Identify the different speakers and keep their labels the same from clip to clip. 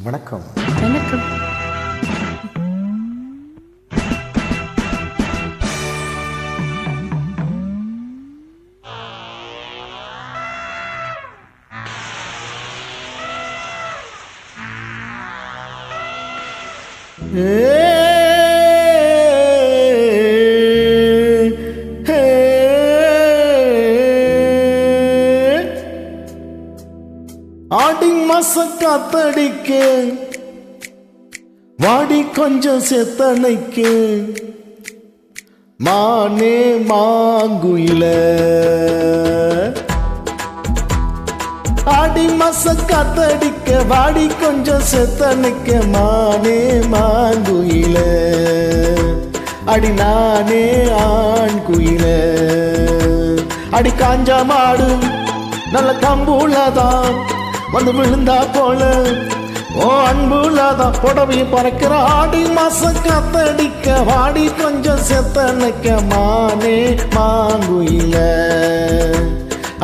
Speaker 1: வணக்கம்.
Speaker 2: வணக்கம்.
Speaker 1: ஆடி மாச காத்தடிக்க வாடி கொஞ்சம் செத்தனைக்க மானே மாங்குயில. ஆடி மாச காத்தடிக்க வாடி கொஞ்சம் செத்தனைக்க மானே மாங்குயில. அடி நானே ஆண் குயில. அடி காஞ்ச மாடு நல்ல கம்புள்ளதான் வந்து விழுந்தா போல ஓ அன்புள்ளதான் புடவை பறக்கிற. ஆடி மாசம் காத்தடிக்க வாடி கொஞ்சம் செத்தனைக்க மானே மாங்குயில.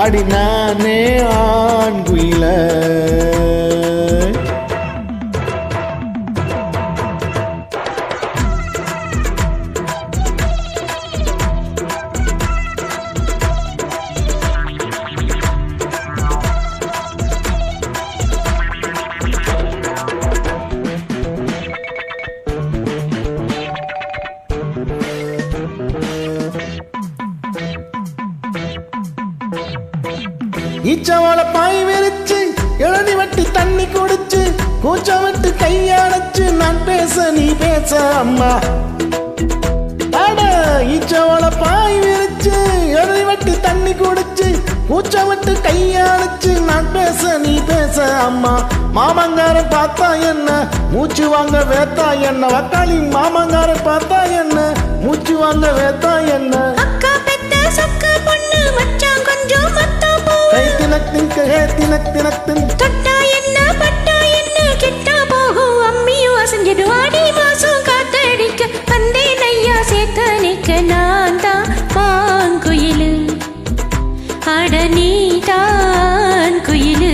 Speaker 1: அடி நானே ஆண் குயில. ஈச்சவாழ பாய் விரிச்சு இளநி வட்டி தண்ணி குடிச்சு கூச்சம் விட்டு கையடைச்சு நான் பேச நீ பேச அம்மா. அட ஈச்சவாழ பாய் விரிச்சு இளநி வட்டி தண்ணி குடிச்சு கூச்சம் விட்டு கையடைச்சு நான் பேச நீ பேச அம்மா. மாமங்காரன் பார்த்தா என்ன மூச்சு வாங்க வேத்தா என்ன. வக்காளி மாமங்காரன் பார்த்தா என்ன மூச்சு வாங்க வேத்தா என்ன.
Speaker 2: தொட்டா என்ன பட்டா என்ன கெட்டா போகும் அம்மியும் அசைஞ்சது. ஆடி மாசம் காத்தடிக்க வந்தேன் ஐயா சேத்தனிக்க. நான் தான் மாங்குயிலு அட நீ தான் குயிலு.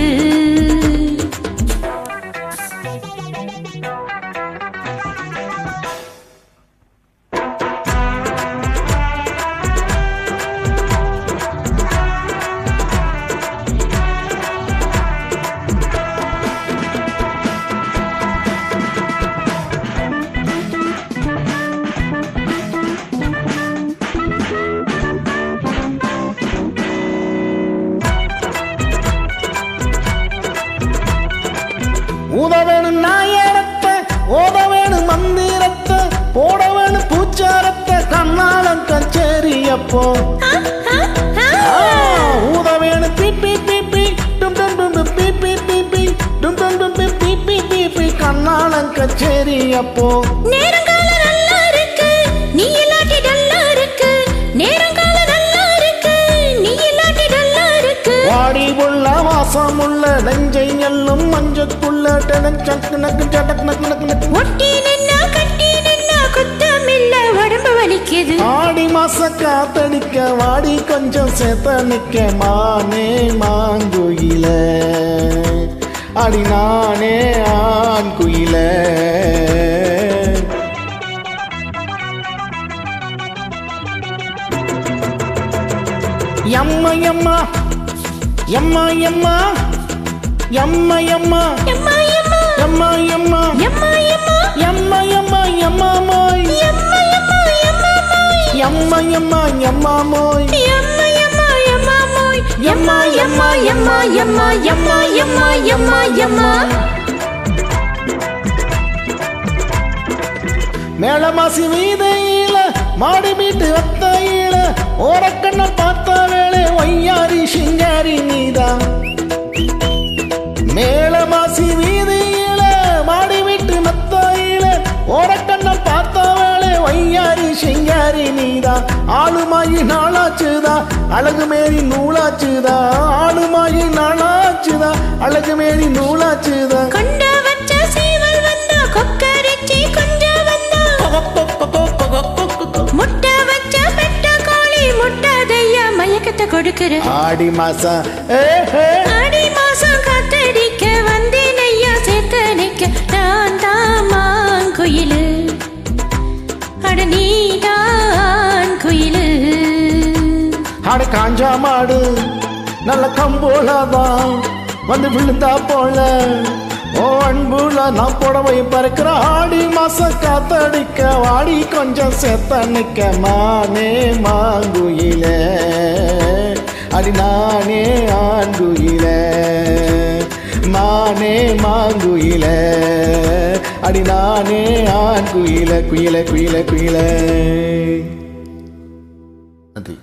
Speaker 1: ஊத வேணும் நாயரத்தை ஓத வேணும் மந்திரத்தை போட வேணும் பூச்சாரத்தை கண்ணாளம் கச்சேரியப்போ. ஊத வேணும் பிப்பி பிப்பி டும் டும் டும் பிப்பி பிப்பி டும் டும் டும் பிப்பி பிப்பி கண்ணாளம் கச்சேரியப்போ.
Speaker 2: நேரங்கால நல்லா இருக்கு நீ இல்லாட்டி டல்லா இருக்கு. நேரங்கால நல்லா இருக்கு நீ இல்லாட்டி டல்லா இருக்கு.
Speaker 1: வாடி உள்ள வாசம் உள்ள நெஞ்சை எல்லும் மஞ்சக்குள்ள
Speaker 2: ஒட்டி நின்னா கட்டி நின்னா குத்தமில்ல உடம்பு வலிக்குது.
Speaker 1: ஆடி மாச காத்தடிக்க வாடி கொஞ்சம் சேத்தனிக்க மானே மாங்குயில. அடி நானே ஆண் குயில. எம்மா எம்மா எம்மா எம்மா எம்மா எம்மா
Speaker 2: எம்மா எம்மா
Speaker 1: எம்மா எம்மா
Speaker 2: எம்மா எம்மா
Speaker 1: எம்மா எம்மா எம்மா மோய்
Speaker 2: எம்மா எம்மா எம்மா மோய்
Speaker 1: எம்மா எம்மா எம்மா மோய்
Speaker 2: எம்மா எம்மா எம்மா மோய் எம்மா எம்மா எம்மா எம்மா எம்மா எம்மா எம்மா எம்மா.
Speaker 1: மேளமாசி வீதையில மாடி வீட்டு வத்தையில ஓரக்கண்ண பார்த்த வேளை ஒய்யாரி சிங்காரி நீதான். மேளமாசி வீதியில மாடி வீட்டு மத்தையில ஓரக்கண்ண பார்த்த வேளை ஒய்யாரி சிங்காரி நீதான். ஆளுமாயி நாளாச்சுதா அழகு மேரி நூலாச்சுதா. ஆளுமாயி நாளாச்சுதா அழகு மேரி நூலாச்சுதா.
Speaker 2: கொண்ட வச்ச சீவல் வந்தா கொக்கரிச்சி கொஞ்ச வந்தா. முட்டை வச்ச பெட்ட கோழி முட்டாதையா மயக்கத்தை கொடுக்கிற.
Speaker 1: ஆடி மாசம்
Speaker 2: ஆடி மாசம் காத்தடிக்க வந்தேன் ஐயா சேத்தனிக்க.
Speaker 1: காஞ்சா மாடு நல்ல கம்போலதான் வந்து விழுந்தா போல ஓ அன்புல நான் புடவை பறக்கிற ஆடி மாசம் காத்தடிக்க வாடி கொஞ்சம் செத்தன்னைக்க மானே மாங்குயில அடி நானே ஆண்குயில மானே மாங்குயில அடி நானே ஆண்குயில குயில குயில குயில நன்றி.